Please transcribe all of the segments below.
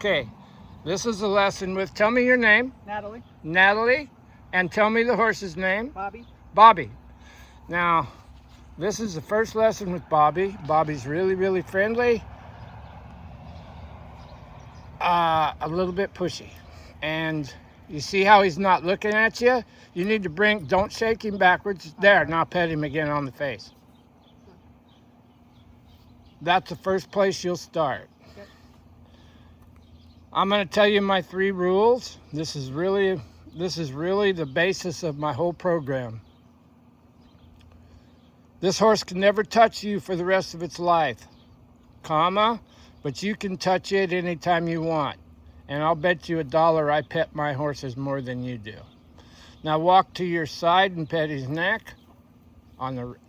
Okay, this is a lesson with, tell me your name. Natalie. Natalie. And tell me the horse's name. Bobby. Bobby. Now, this is the first lesson with Bobby. Bobby's really, really friendly. A little bit pushy. And you see how he's not looking at you? You need to don't shake him backwards. There, now pet him again on the face. That's the first place you'll start. Okay. I'm going to tell you my 3 rules. This is really the basis of my whole program. This horse can never touch you for the rest of its life, but you can touch it anytime you want. And I'll bet you $1 I pet my horses more than you do. Now walk to your side and pet his neck.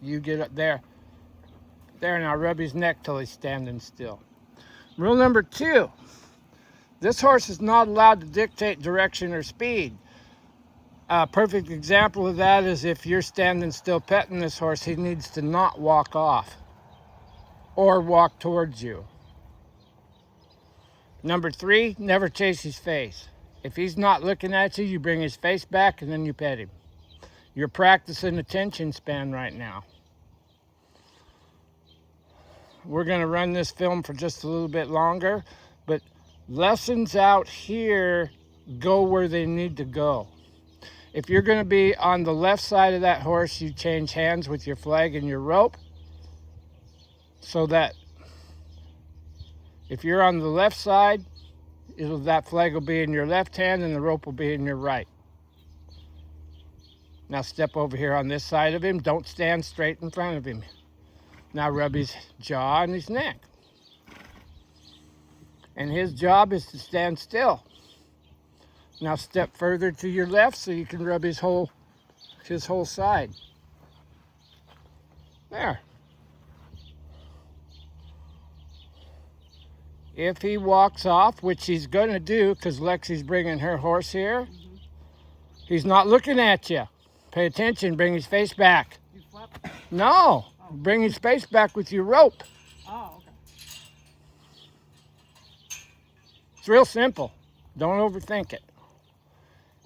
You get up there. There, now rub his neck till he's standing still. Rule number 2, this horse is not allowed to dictate direction or speed. A perfect example of that is if you're standing still petting this horse, he needs to not walk off or walk towards you. Number 3, never chase his face. If he's not looking at you, you bring his face back and then you pet him. You're practicing attention span right now. We're going to run this film for just a little bit longer, but lessons out here go where they need to go. If you're going to be on the left side of that horse, you change hands with your flag and your rope, so that if you're on the left side, that flag will be in your left hand and the rope will be in your right. Now step over here on this side of him. Don't stand straight in front of him. Now rub his jaw and his neck. And his job is to stand still. Now step further to your left so you can rub his whole side. There. If he walks off, which he's going to do because Lexi's bringing her horse here, he's not looking at you. Pay attention. Bring his face back. You flap? No. Bring his face back with your rope. Oh, okay. It's real simple. Don't overthink it.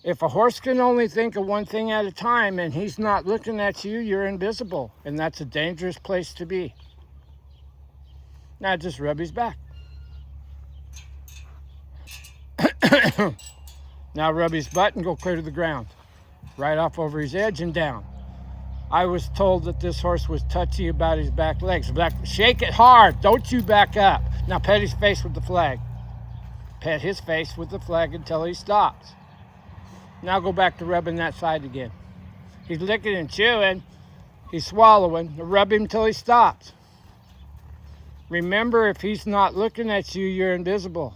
If a horse can only think of one thing at a time and he's not looking at you, you're invisible. And that's a dangerous place to be. Now just rub his back. Now rub his butt and go clear to the ground. Right off over his edge and down. I was told that this horse was touchy about his back legs. Shake it hard. Don't you back up. Now pet his face with the flag. Pet his face with the flag until he stops. Now go back to rubbing that side again. He's licking and chewing. He's swallowing. Rub him till he stops. Remember, if he's not looking at you, you're invisible.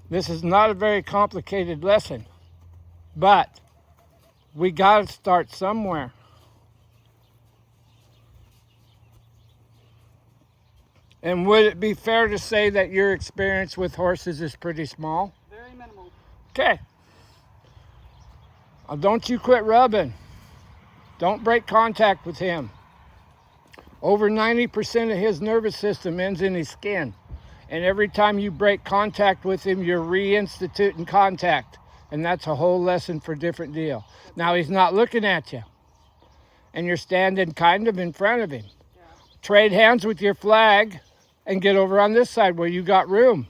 This is not a very complicated lesson, but we got to start somewhere. And would it be fair to say that your experience with horses is pretty small? Very minimal. Okay. Don't you quit rubbing. Don't break contact with him. Over 90% of his nervous system ends in his skin. And every time you break contact with him, you're reinstituting contact. And that's a whole lesson for a different deal. Now he's not looking at you. And you're standing kind of in front of him. Yeah. Trade hands with your flag and get over on this side where you got room.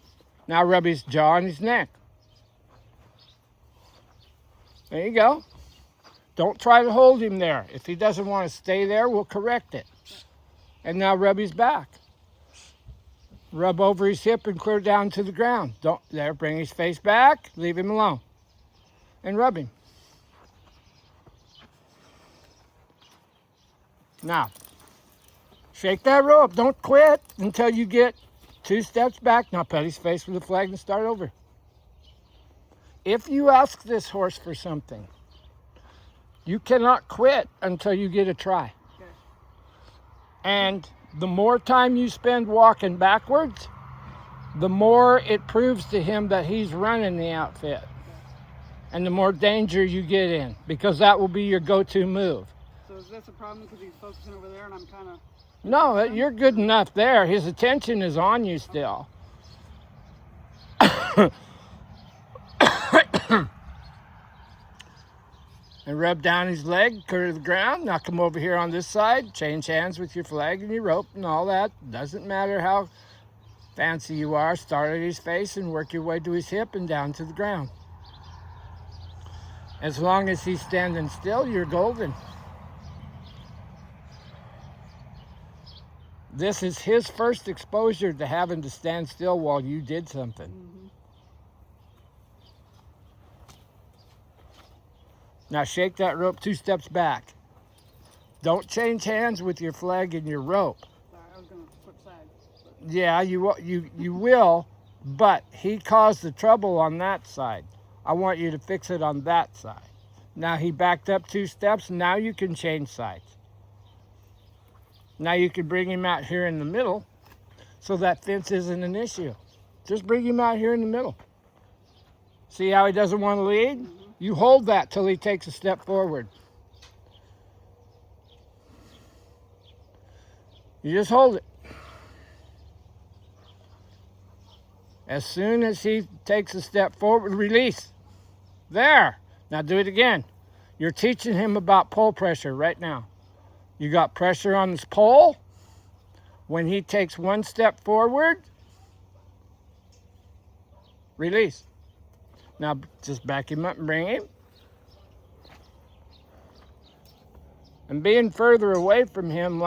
Now rub his jaw and his neck. There you go. Don't try to hold him there. If he doesn't want to stay there, we'll correct it. And now rub his back. Rub over his hip and clear down to the ground. Bring his face back, leave him alone. And rub him. Now, shake that rope. Don't quit until you get 2 steps back. Now pet his face with the flag and start over. If you ask this horse for something, you cannot quit until you get a try. Okay. And the more time you spend walking backwards, the more it proves to him that he's running the outfit. And the more danger you get in, because that will be your go-to move. So is this a problem because he's focusing over there and I'm kind of... No, you're good enough there. His attention is on you still. And rub down his leg, clear to the ground. Now come over here on this side. Change hands with your flag and your rope and all that. Doesn't matter how fancy you are. Start at his face and work your way to his hip and down to the ground. As long as he's standing still, you're golden. This is his first exposure to having to stand still while you did something. Now shake that rope 2 steps back. Don't change hands with your flag and your rope. Sorry, I was gonna switch sides. Yeah, you will, but he caused the trouble on that side. I want you to fix it on that side. Now he backed up 2 steps. Now you can change sides. Now you can bring him out here in the middle so that fence isn't an issue. Just bring him out here in the middle. See how he doesn't want to lead? You hold that till he takes a step forward. You just hold it. As soon as he takes a step forward, release. There. Now do it again. You're teaching him about pole pressure right now. You got pressure on this pole. When he takes 1 step forward, release. Now just back him up and bring him. And being further away from him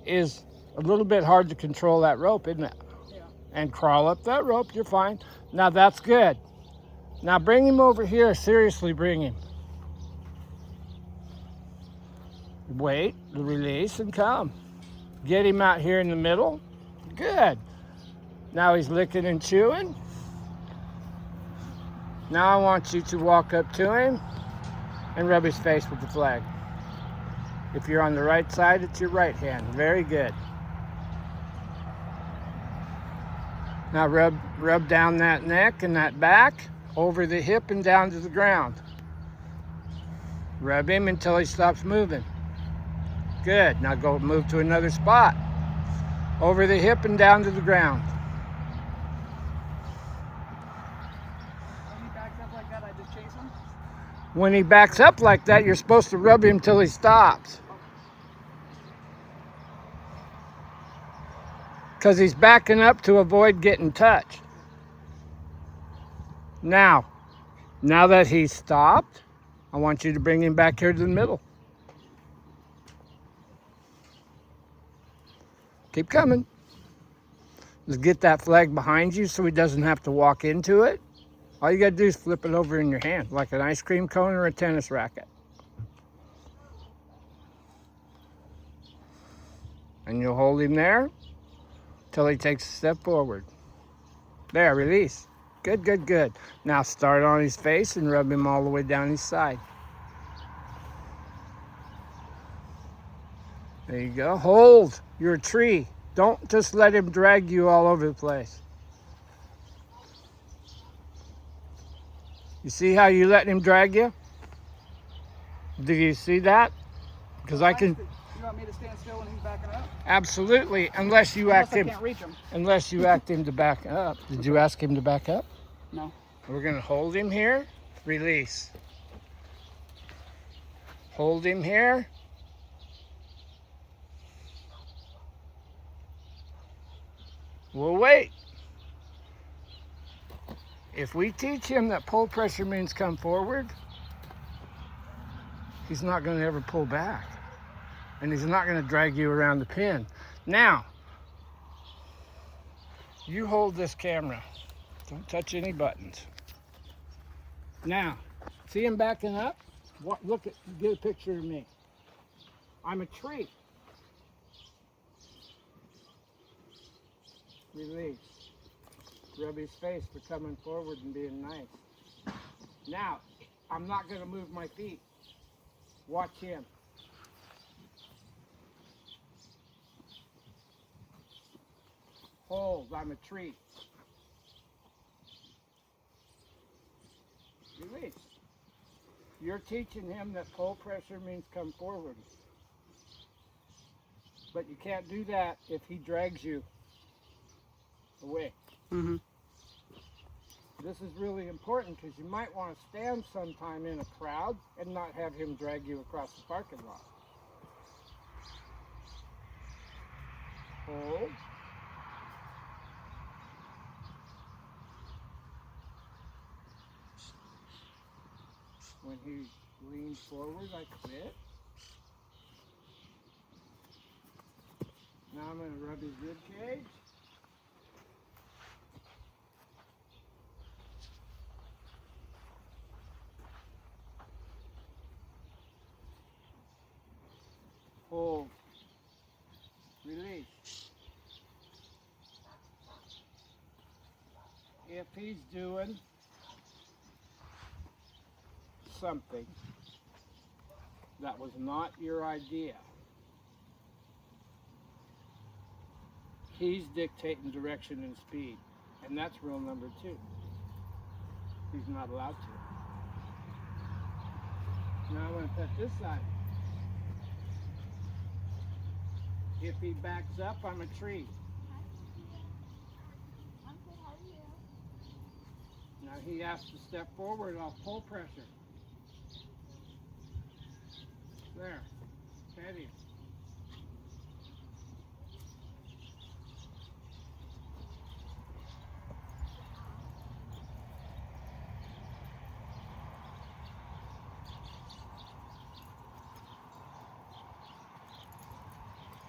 is a little bit hard to control that rope, isn't it? Yeah. And crawl up that rope, you're fine. Now that's good. Now bring him over here, seriously bring him. Wait, release and come. Get him out here in the middle. Good. Now he's licking and chewing. Now I want you to walk up to him and rub his face with the flag. If you're on the right side, it's your right hand. Very good. Now rub down that neck and that back, over the hip and down to the ground. Rub him until he stops moving. Good. Now go move to another spot. Over the hip and down to the ground. When he backs up like that, I just chase him. When he backs up like that, you're supposed to rub him till he stops. Because he's backing up to avoid getting touched. Now that he's stopped, I want you to bring him back here to the middle. Keep coming. Just get that flag behind you so he doesn't have to walk into it. All you got to do is flip it over in your hand like an ice cream cone or a tennis racket. And you'll hold him there till he takes a step forward. There, release. Good, good, good. Now start on his face and rub him all the way down his side. There you go. Hold. You're a tree. Don't just let him drag you all over the place. You see how you letting him drag you? Do you see that? Because I can... You want me to stand still when he's backing up? Absolutely, unless you Unless act I him. can't reach him. Unless you act him to back up. Did you ask him to back up? No. We're going to hold him here. Release. Hold him here. We'll wait. If we teach him that pull pressure means come forward, he's not going to ever pull back. And he's not going to drag you around the pin. Now, you hold this camera. Don't touch any buttons. Now, see him backing up? Look at, get a picture of me. I'm a tree. Release. Rub his face for coming forward and being nice. Now, I'm not going to move my feet. Watch him. Hold, I'm a tree. Release. You're teaching him that pull pressure means come forward. But you can't do that if he drags you away. Mm-hmm. this is really important because you might want to stand sometime in a crowd and not have him drag you across the parking lot. Hold. When he leans forward, I quit. Now I'm going to rub his rib cage. Hold. Release. If he's doing something that was not your idea, he's dictating direction and speed, and that's rule number 2. He's not allowed to. Now I'm going to pet this side. If he backs up, I'm a tree. Now he has to step forward, I'll pull pressure. There, pet him.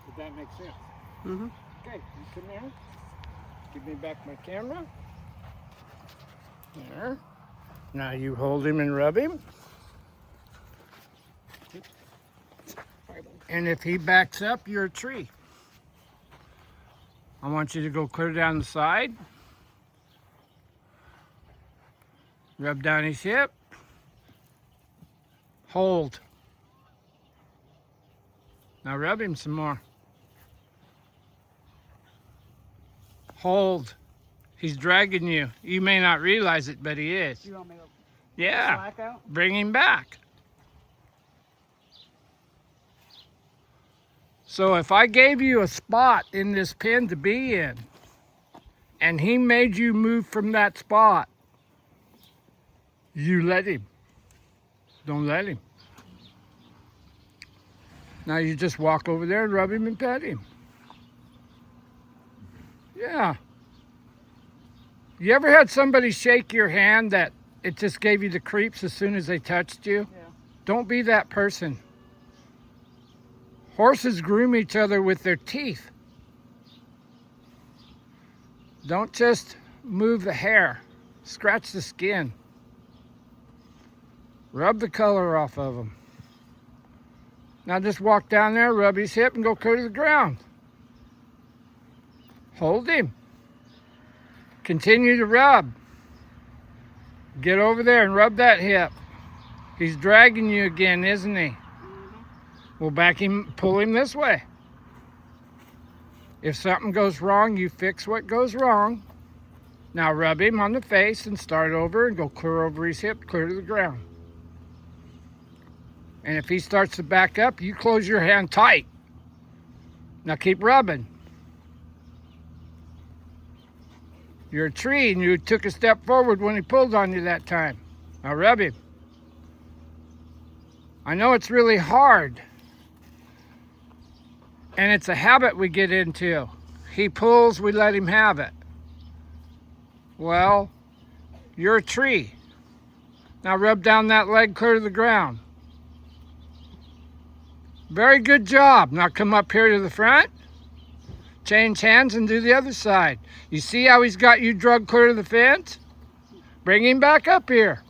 Did that make sense? Mm-hmm. Okay, you come here. Give me back my camera. There. Now you hold him and rub him. And if he backs up, you're a tree. I want you to go clear down the side. Rub down his hip. Hold. Now rub him some more. Hold. He's dragging you. You may not realize it, but he is. You want me to Yeah. slack out? Bring him back. So if I gave you a spot in this pen to be in, and he made you move from that spot, you let him. Don't let him. Now you just walk over there and rub him and pet him. Yeah. You ever had somebody shake your hand that it just gave you the creeps as soon as they touched you? Yeah. Don't be that person. Horses groom each other with their teeth. Don't just move the hair. Scratch the skin. Rub the color off of them. Now just walk down there, rub his hip, and go clear to the ground. Hold him. Continue to rub. Get over there and rub that hip. He's dragging you again, isn't he? We'll back him, pull him this way. If something goes wrong, you fix what goes wrong. Now rub him on the face and start over and go clear over his hip, clear to the ground. And if he starts to back up, you close your hand tight. Now keep rubbing. You're a tree and you took a step forward when he pulled on you that time. Now rub him. I know it's really hard. And it's a habit we get into. He pulls, we let him have it. Well, you're a tree. Now rub down that leg clear to the ground. Very good job. Now come up here to the front. Change hands and do the other side. You see how he's got you drugged clear to the fence? Bring him back up here.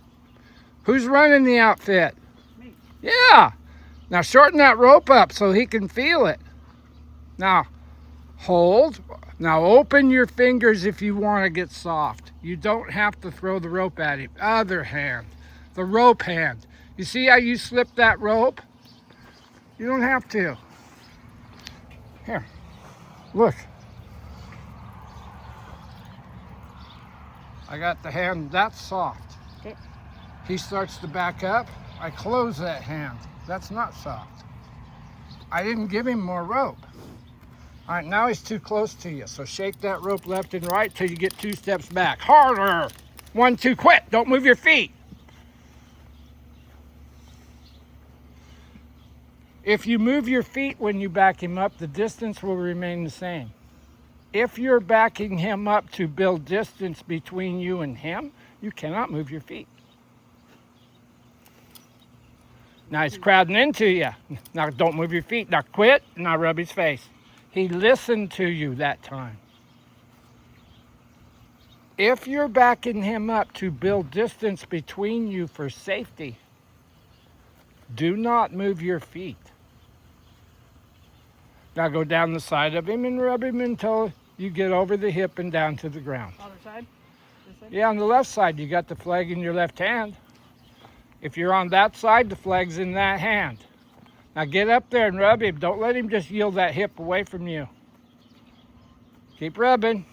Who's running the outfit? Me. Yeah. Now shorten that rope up so he can feel it. Now, hold. Now open your fingers if you want to get soft. You don't have to throw the rope at him. Other hand. The rope hand. You see how you slip that rope? You don't have to. Here. Look. I got the hand that's soft. Okay. He starts to back up. I close that hand. That's not soft. I didn't give him more rope. All right, now he's too close to you. So shake that rope left and right till you get 2 steps back. Harder. 1, 2, quit. Don't move your feet. If you move your feet when you back him up, the distance will remain the same. If you're backing him up to build distance between you and him, you cannot move your feet. Now he's crowding into you. Now don't move your feet. Now quit. Now rub his face. He listened to you that time. If you're backing him up to build distance between you for safety, do not move your feet. Now go down the side of him and rub him until you get over the hip and down to the ground. Other side? This side? Yeah, on the left side, you got the flag in your left hand. If you're on that side, the flag's in that hand. Now get up there and rub him. Don't let him just yield that hip away from you. Keep rubbing.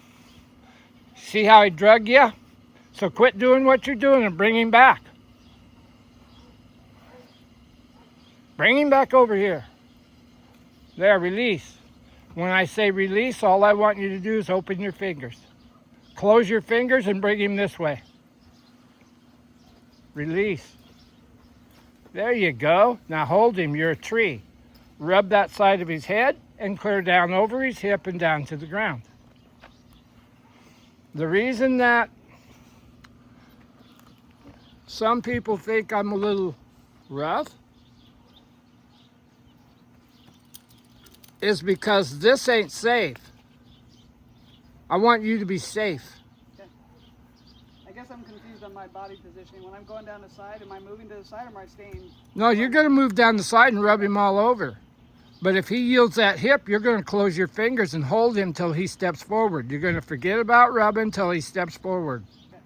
See how he drug you? So quit doing what you're doing and bring him back. Bring him back over here. There, release. When I say release, all I want you to do is open your fingers. Close your fingers and bring him this way. Release. There you go. Now hold him. You're a tree. Rub that side of his head and clear down over his hip and down to the ground. The reason that some people think I'm a little rough is because this ain't safe. I want you to be safe. Okay. I guess I'm confused on my body positioning. When I'm going down the side, am I moving to the side or am I staying? No, you're going to move down the side and rub him all over. But if he yields that hip, you're going to close your fingers and hold him till he steps forward. You're going to forget about rubbing till he steps forward. Okay.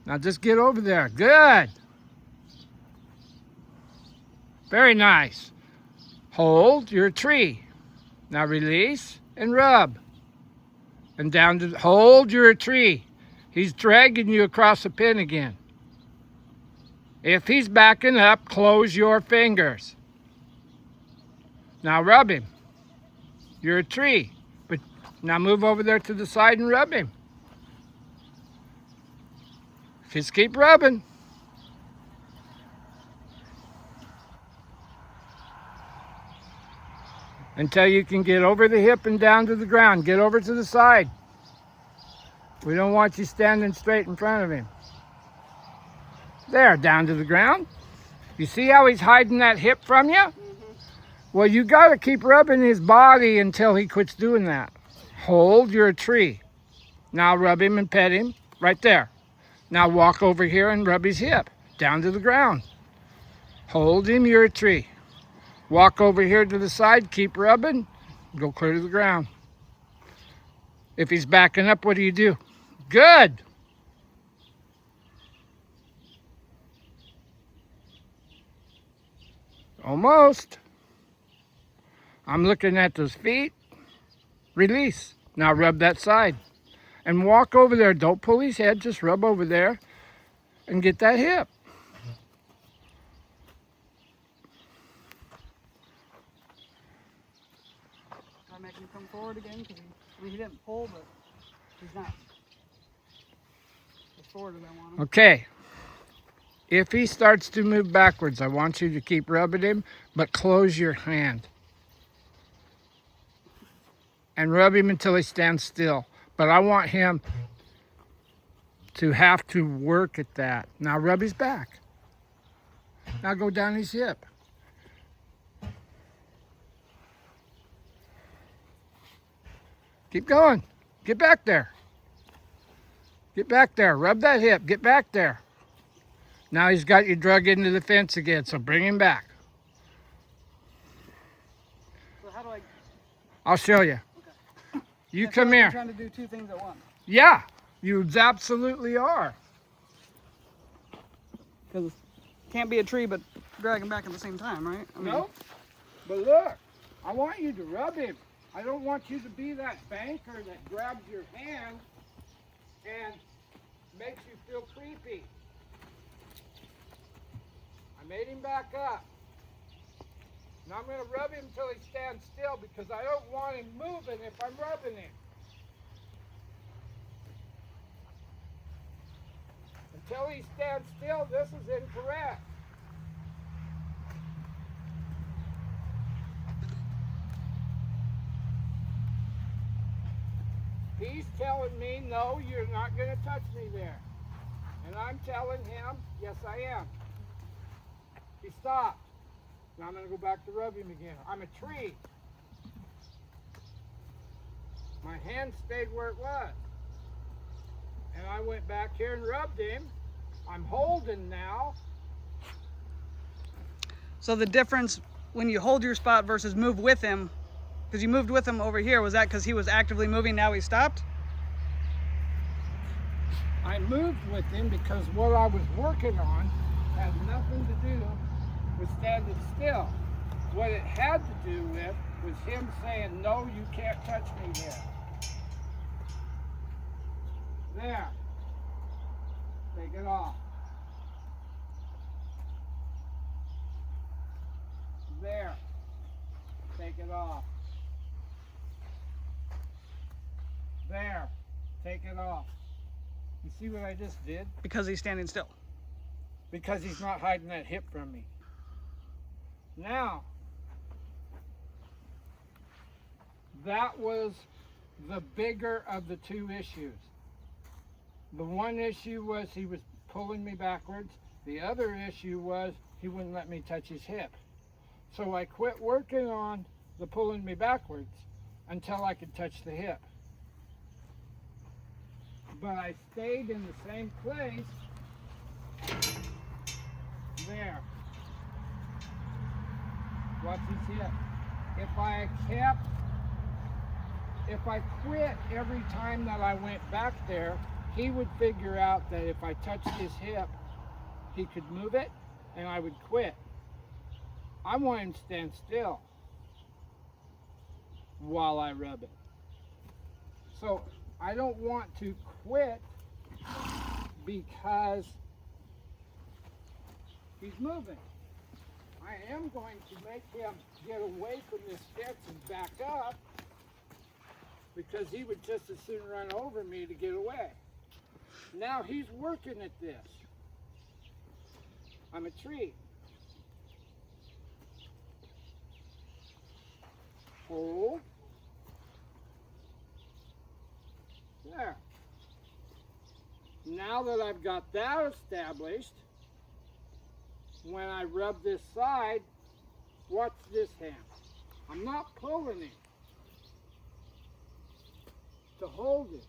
Now just get over there. Good. Very nice. Hold, you're a tree. Now release and rub. And down to, hold, you're a tree. He's dragging you across the pin again. If he's backing up, close your fingers. Now rub him. You're a tree. But now move over there to the side and rub him. Just keep rubbing. Until you can get over the hip and down to the ground. Get over to the side. We don't want you standing straight in front of him. There, down to the ground. You see how he's hiding that hip from you? Well, you got to keep rubbing his body until he quits doing that. Hold, you're a tree. Now rub him and pet him right there. Now walk over here and rub his hip down to the ground. Hold him, you're a tree. Walk over here to the side, keep rubbing, go clear to the ground. If he's backing up, what do? Good. Almost. I'm looking at those feet. Release. Now rub that side. And walk over there. Don't pull his head. Just rub over there and get that hip. Do I make him come forward again? Because he didn't pull, but he's not as forward as I want him. Okay. If he starts to move backwards, I want you to keep rubbing him, but close your hand. And rub him until he stands still. But I want him to have to work at that. Now rub his back. Now go down his hip. Keep going. Get back there. Get back there. Rub that hip. Get back there. Now he's got you drug into the fence again, so bring him back. So how do I? I'll show you. Okay. You I feel come like here. I'm trying to do two things at once. Yeah, you absolutely are. Because can't be a tree but drag him back at the same time, right? I mean, No, but look, I want you to rub him. I don't want you to be that banker that grabs your hand and makes you feel creepy. I made him back up. Now I'm going to rub him until he stands still because I don't want him moving if I'm rubbing him. Until he stands still, this is incorrect. He's telling me, no, you're not going to touch me there. And I'm telling him, yes, I am. He stopped. Now I'm going to go back to rub him again. I'm a tree. My hand stayed where it was. And I went back here and rubbed him. I'm holding now. So the difference when you hold your spot versus move with him, because you moved with him over here, was that because he was actively moving, now he stopped? I moved with him because what I was working on had nothing to do with standing still. What it had to do with was him saying, no, you can't touch me here. There. Take it off. There. Take it off. There. Take it off. You see what I just did? Because he's standing still. Because he's not hiding that hip from me. Now, that was the bigger of the two issues. The one issue was he was pulling me backwards. The other issue was he wouldn't let me touch his hip. So I quit working on the pulling me backwards until I could touch the hip. But I stayed in the same place. There. Watch his hip. If I quit every time that I went back there, he would figure out that if I touched his hip, he could move it and I would quit. I want him to stand still while I rub it. So I don't want to quit because he's moving. I am going to make him get away from this fence and back up because he would just as soon run over me to get away. Now he's working at this. I'm a tree. Hold. There. Now that I've got that established, when I rub this side, watch this hand. I'm not pulling it to hold it.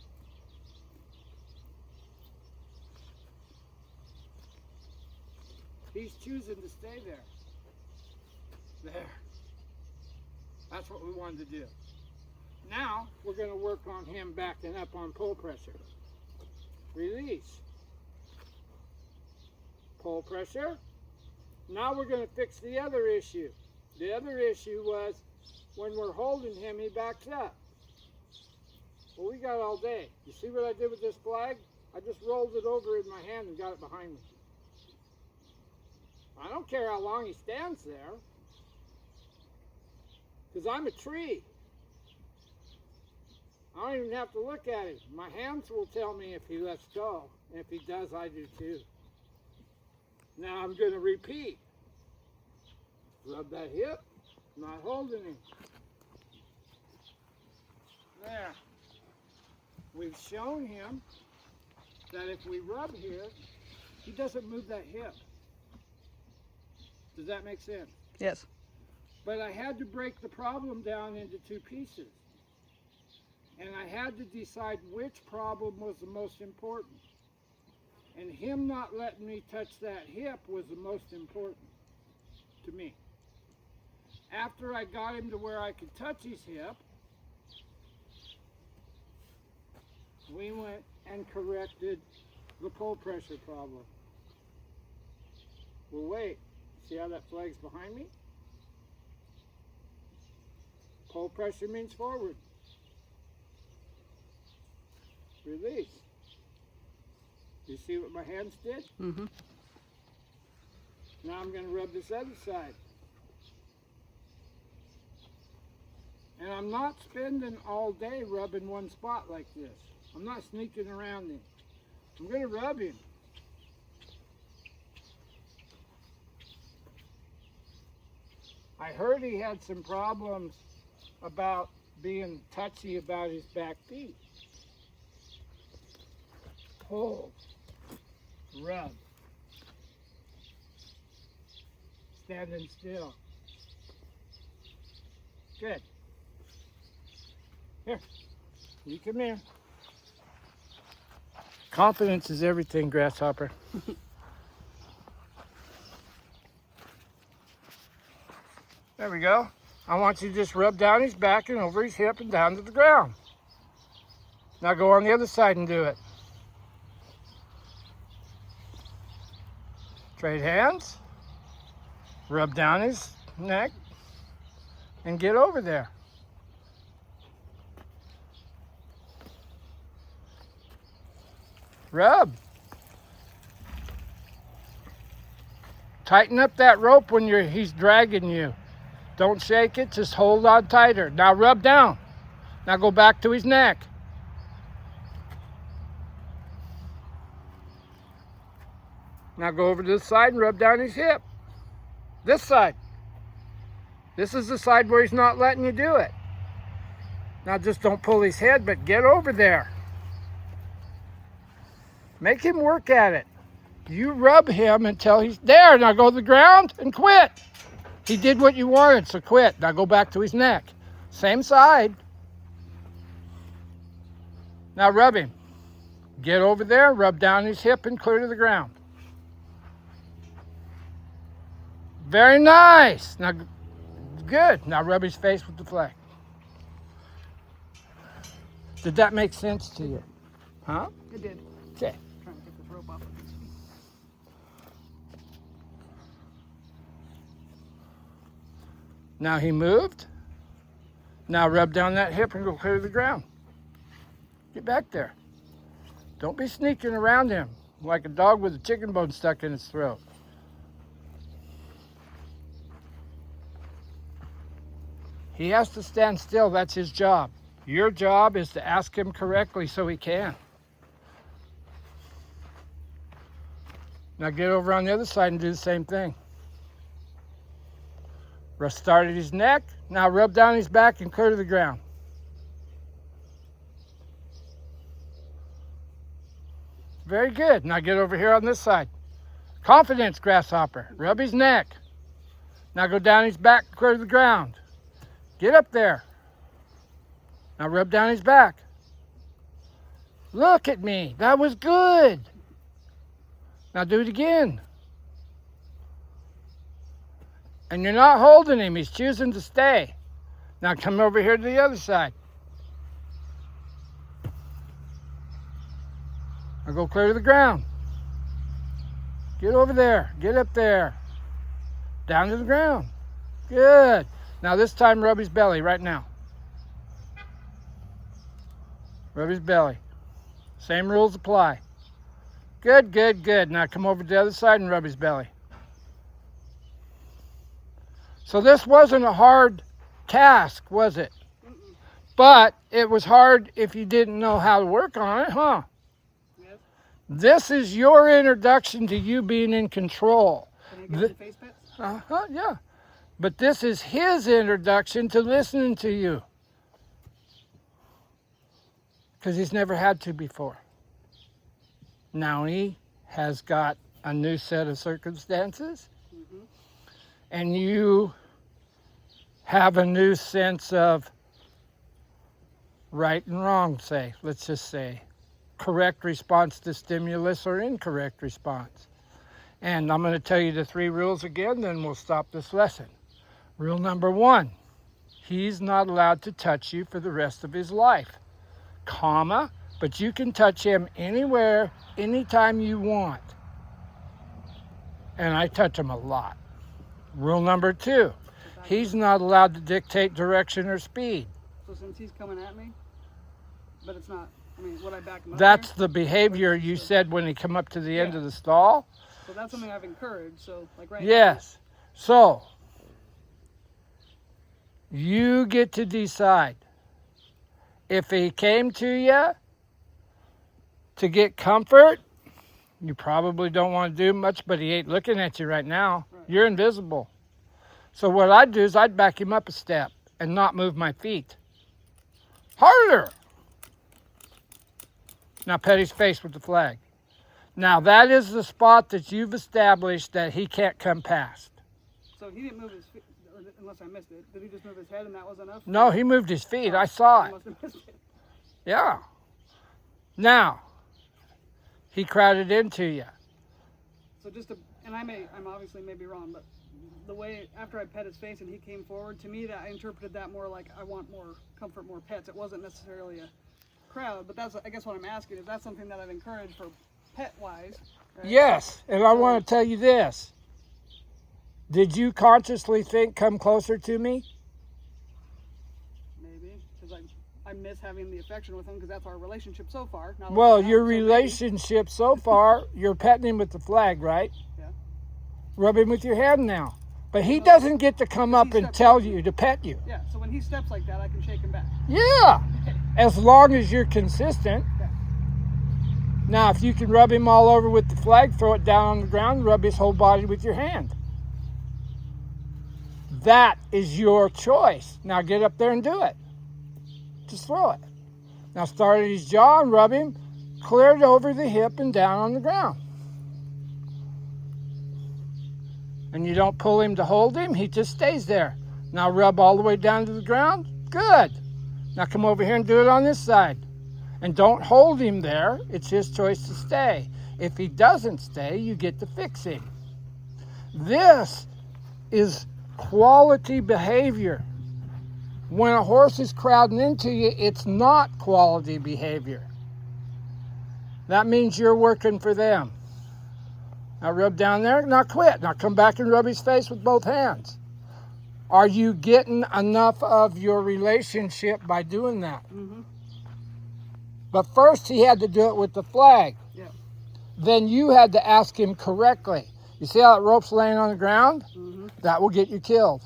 He's choosing to stay there. There. That's what we wanted to do. Now, we're going to work on him backing up on pull pressure. Release. Pull pressure. Now we're going to fix the other issue. The other issue was when we're holding him, he backs up. Well, we got all day. You see what I did with this flag? I just rolled it over in my hand and got it behind me. I don't care how long he stands there, because I'm a tree. I don't even have to look at him. My hands will tell me if he lets go. And if he does, I do too. Now I'm going to repeat. Rub that hip, not holding him. There. We've shown him that if we rub here, he doesn't move that hip. Does that make sense? Yes. But I had to break the problem down into two pieces. And I had to decide which problem was the most important. And him not letting me touch that hip was the most important to me. After I got him to where I could touch his hip, we went and corrected the pull pressure problem. Well, wait. See how that flag's behind me? Pull pressure means forward. Release. You see what my hands did? Mm-hmm. Now I'm going to rub this other side. And I'm not spending all day rubbing one spot like this. I'm not sneaking around him. I'm going to rub him. I heard he had some problems about being touchy about his back feet. Pull. Rub. Standing still. Good. Here. You come here. Confidence is everything, Grasshopper. There we go. I want you to just rub down his back and over his hip and down to the ground. Now go on the other side and do it. Trade hands. Rub down his neck and get over there. Rub. Tighten up that rope when he's dragging you. Don't shake it, just hold on tighter. Now rub down. Now go back to his neck. Now go over to this side and rub down his hip. This side. This is the side where he's not letting you do it. Now just don't pull his head, but get over there. Make him work at it. You rub him until he's there. Now go to the ground and quit. He did what you wanted, so quit. Now go back to his neck. Same side. Now rub him. Get over there, rub down his hip and clear to the ground. Very nice. Now, good. Now rub his face with the flag. Did that make sense to you? Huh? It did. Okay. Trying to get this rope off of his feet. Now he moved. Now rub down that hip and go clear to the ground. Get back there. Don't be sneaking around him like a dog with a chicken bone stuck in its throat. He has to stand still. That's his job. Your job is to ask him correctly so he can. Now get over on the other side and do the same thing. Start at his neck. Now rub down his back and clear to the ground. Very good. Now get over here on this side. Confidence, Grasshopper. Rub his neck. Now go down his back, clear to the ground. Get up there. Now rub down his back. Look at me. That was good. Now do it again. And you're not holding him. He's choosing to stay. Now come over here to the other side. Now go clear to the ground. Get over there. Get up there. Down to the ground. Good. Now this time rub his belly right now. Rub his belly. Same rules apply. Good, good, good. Now come over to the other side and rub his belly. So this wasn't a hard task, was it? But it was hard if you didn't know how to work on it, huh? Yes. This is your introduction to you being in control. Can I get the face pets? Yeah. But this is his introduction to listening to you. Because he's never had to before. Now he has got a new set of circumstances. Mm-hmm. And you have a new sense of right and wrong, say. Let's just say. Correct response to stimulus or incorrect response. And I'm going to tell you the 3 rules again, then we'll stop this lesson. Rule number 1, he's not allowed to touch you for the rest of his life, comma, but you can touch him anywhere, anytime you want. And I touch him a lot. Rule number 2, he's not allowed to dictate direction or speed. So since he's coming at me, but it's not, I mean, would I back him up? That's the behavior you said when he come up to the end of the stall. So that's something I've encouraged, so like right Yes. So, you get to decide. If he came to you to get comfort, you probably don't want to do much, but he ain't looking at you right now. Right. You're invisible. So what I'd do is I'd back him up a step and not move my feet. Harder. Now pet his face with the flag. Now that is the spot that you've established that he can't come past. So he didn't move his feet, unless I missed it. Did he just move his head and that was enough? No, he moved his feet. I saw I it. must have missed it. Yeah. Now, he crowded into you. So just to, and I'm obviously maybe wrong, but the way after I pet his face and he came forward, to me that I interpreted that more like I want more comfort, more pets. It wasn't necessarily a crowd, but that's, I guess what I'm asking is that something that I've encouraged for pet wise? Right? Yes, and I want to tell you this. Did you consciously think, come closer to me? Maybe, because I miss having the affection with him because that's our relationship so far. Now that Well, we're your out, so maybe- relationship so far, you're petting him with the flag, right? Yeah. Rub him with your hand now. But he doesn't get to come up and tell you to pet you. Yeah, so when he steps like that, I can shake him back. Yeah, as long as you're consistent. Yeah. Now, if you can rub him all over with the flag, throw it down on the ground, rub his whole body with your hand. That is your choice. Now get up there and do it. Just throw it. Now start at his jaw and rub him, clear it over the hip and down on the ground. And you don't pull him to hold him, he just stays there. Now rub all the way down to the ground. Good. Now come over here and do it on this side. And don't hold him there. It's his choice to stay. If he doesn't stay, you get to fix him. This is quality behavior. When a horse is crowding into you, it's not quality behavior. That means you're working for them. Now rub down there, now quit. Now come back and rub his face with both hands. Are you getting enough of your relationship by doing that? Mm-hmm. But first he had to do it with the flag. Yeah. Then you had to ask him correctly. You see how that rope's laying on the ground? Mm-hmm. That will get you killed.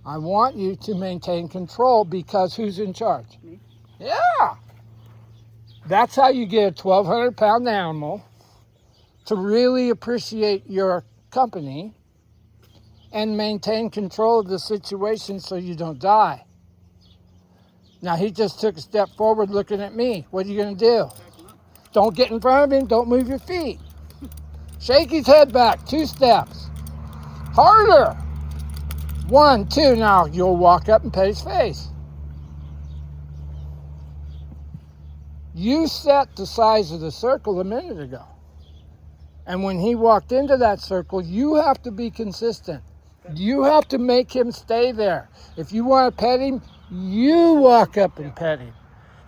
I want you to maintain control because who's in charge? Me. Yeah. That's how you get a 1,200-pound animal to really appreciate your company and maintain control of the situation so you don't die. Now, he just took a step forward looking at me. What are you going to do? Don't get in front of him. Don't move your feet. Shake his head back 2 steps. Harder. 1, 2. Now you'll walk up and pet his face. You set the size of the circle a minute ago. And when he walked into that circle, you have to be consistent. You have to make him stay there. If you want to pet him, you walk up and pet him.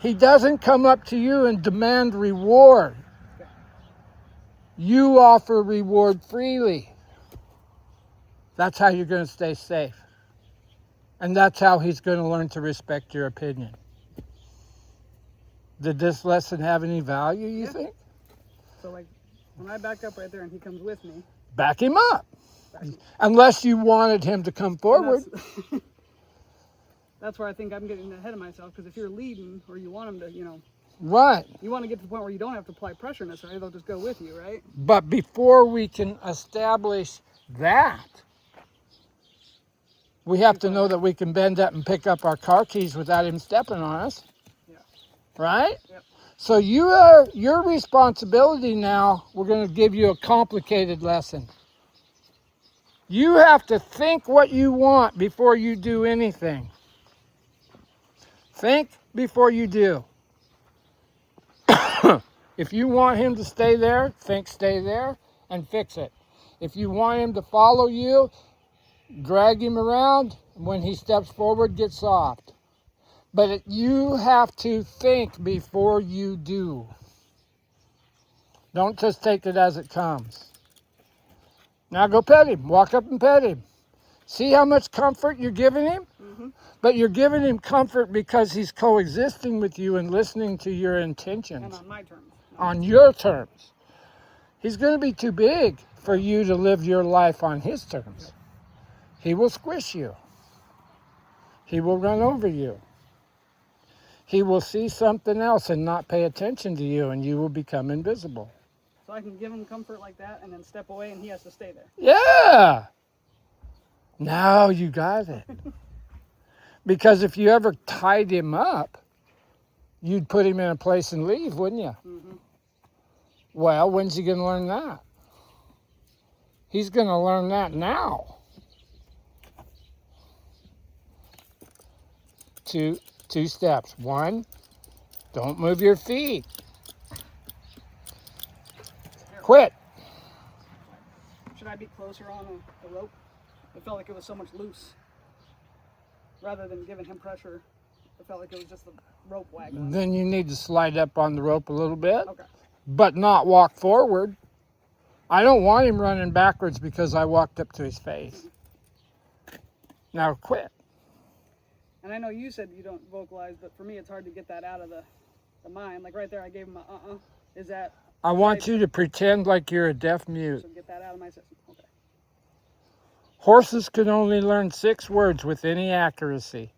He doesn't come up to you and demand reward. You offer reward freely. That's how you're going to stay safe. And that's how he's going to learn to respect your opinion. Did this lesson have any value, you think? So like when I back up right there and he comes with me. Back him up. Unless you wanted him to come forward. That's where I think I'm getting ahead of myself, because if you're leading or you want him to, Right. you want to get to the point where you don't have to apply pressure necessarily, they'll just go with you, right? But before we can establish that, we have to know that we can bend up and pick up our car keys without him stepping on us. Yeah. Right? Yep. So your responsibility now, we're going to give you a complicated lesson. You have to think what you want before you do anything. Think before you do. If you want him to stay there, think stay there and fix it. If you want him to follow you, drag him around. When he steps forward, get soft. But you have to think before you do. Don't just take it as it comes. Now go pet him. Walk up and pet him. See how much comfort you're giving him? Mm-hmm. But you're giving him comfort because he's coexisting with you and listening to your And intentions on my terms. on your terms. He's going to be too big for you to live your life on his terms. He will squish you. He will run over you. He will see something else and not pay attention to you, and you will become invisible. So I can give him comfort like that and then step away and he has to stay there. Yeah. Now you got it. Because if you ever tied him up, you'd put him in a place and leave, wouldn't you? Mm-hmm. Well, when's he going to learn that? He's going to learn that now. Two steps. One, don't move your feet. Quit. Should I be closer on the rope? It felt like it was so much loose. Rather than giving him pressure, it felt like it was just the rope waggling. Then you need to slide up on the rope a little bit, Okay. but not walk forward. I don't want him running backwards because I walked up to his face. Now quit. And I know you said you don't vocalize, but for me it's hard to get that out of the mind. Like right there, I gave him a Is that? I want you to pretend like you're a deaf mute. So get that out of my system. Okay. Horses can only learn 6 words with any accuracy.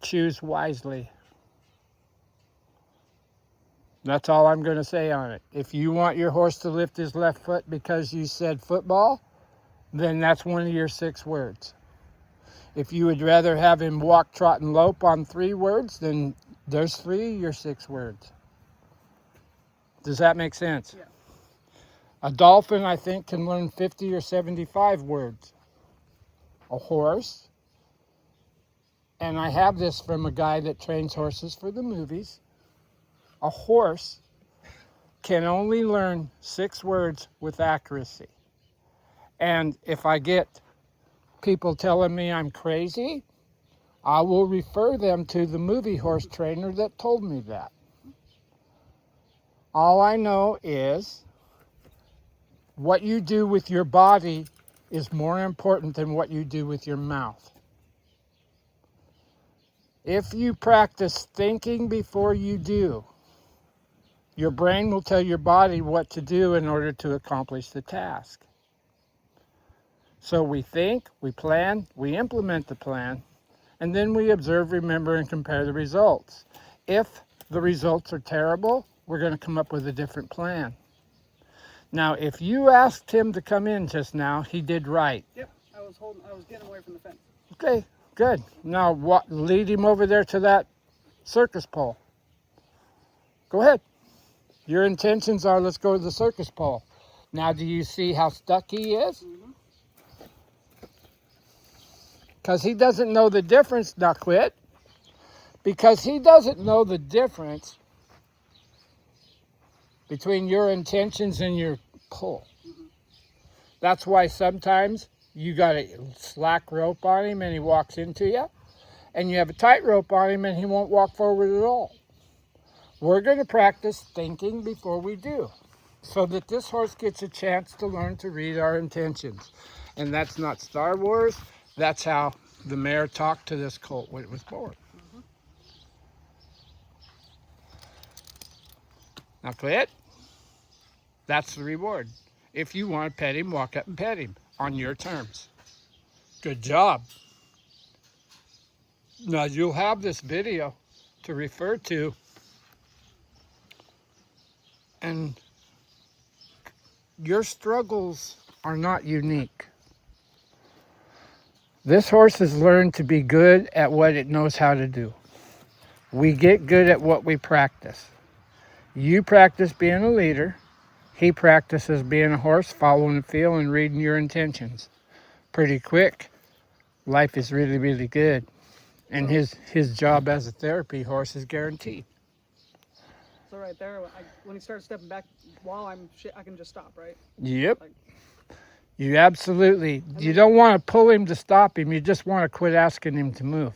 Choose wisely. That's all I'm going to say on it. If you want your horse to lift his left foot because you said football, then that's one of your 6 words. If you would rather have him walk, trot, and lope on 3 words, then there's 3 of your 6 words. Does that make sense? Yeah. A dolphin, I think, can learn 50 or 75 words. A horse, and I have this from a guy that trains horses for the movies, a horse can only learn 6 words with accuracy. And if I get people telling me I'm crazy, I will refer them to the movie horse trainer that told me that. All I know is what you do with your body is more important than what you do with your mouth. If you practice thinking before you do, your brain will tell your body what to do in order to accomplish the task. So we think, we plan, we implement the plan, and then we observe, remember, and compare the results. If the results are terrible, we're going to come up with a different plan. Now, if you asked him to come in just now, he did right. Yep. I was getting away from the fence. Okay, good. Now lead him over there to that circus pole. Go ahead. Your intentions are, let's go to the circus pole. Now, do you see how stuck he is? Mm-hmm. Because he doesn't know the difference. Now quit. Because he doesn't know the difference between your intentions and your pull. Mm-hmm. That's why sometimes you got a slack rope on him and he walks into you, and you have a tight rope on him and he won't walk forward at all. We're going to practice thinking before we do, so that this horse gets a chance to learn to read our intentions. And that's not Star Wars. That's how the mare talked to this colt when it was born. Mm-hmm. Now quit. That's the reward. If you want to pet him, walk up and pet him on your terms. Good job. Now you'll have this video to refer to, and your struggles are not unique. This horse has learned to be good at what it knows how to do. We get good at what we practice. You practice being a leader. He practices being a horse, following the feel and reading your intentions. Pretty quick, life is really, really good. And his job as a therapy horse is guaranteed. So right there, when he starts stepping back while I can just stop, right? Yep. Like, You absolutely, you don't want to pull him to stop him. You just want to quit asking him to move.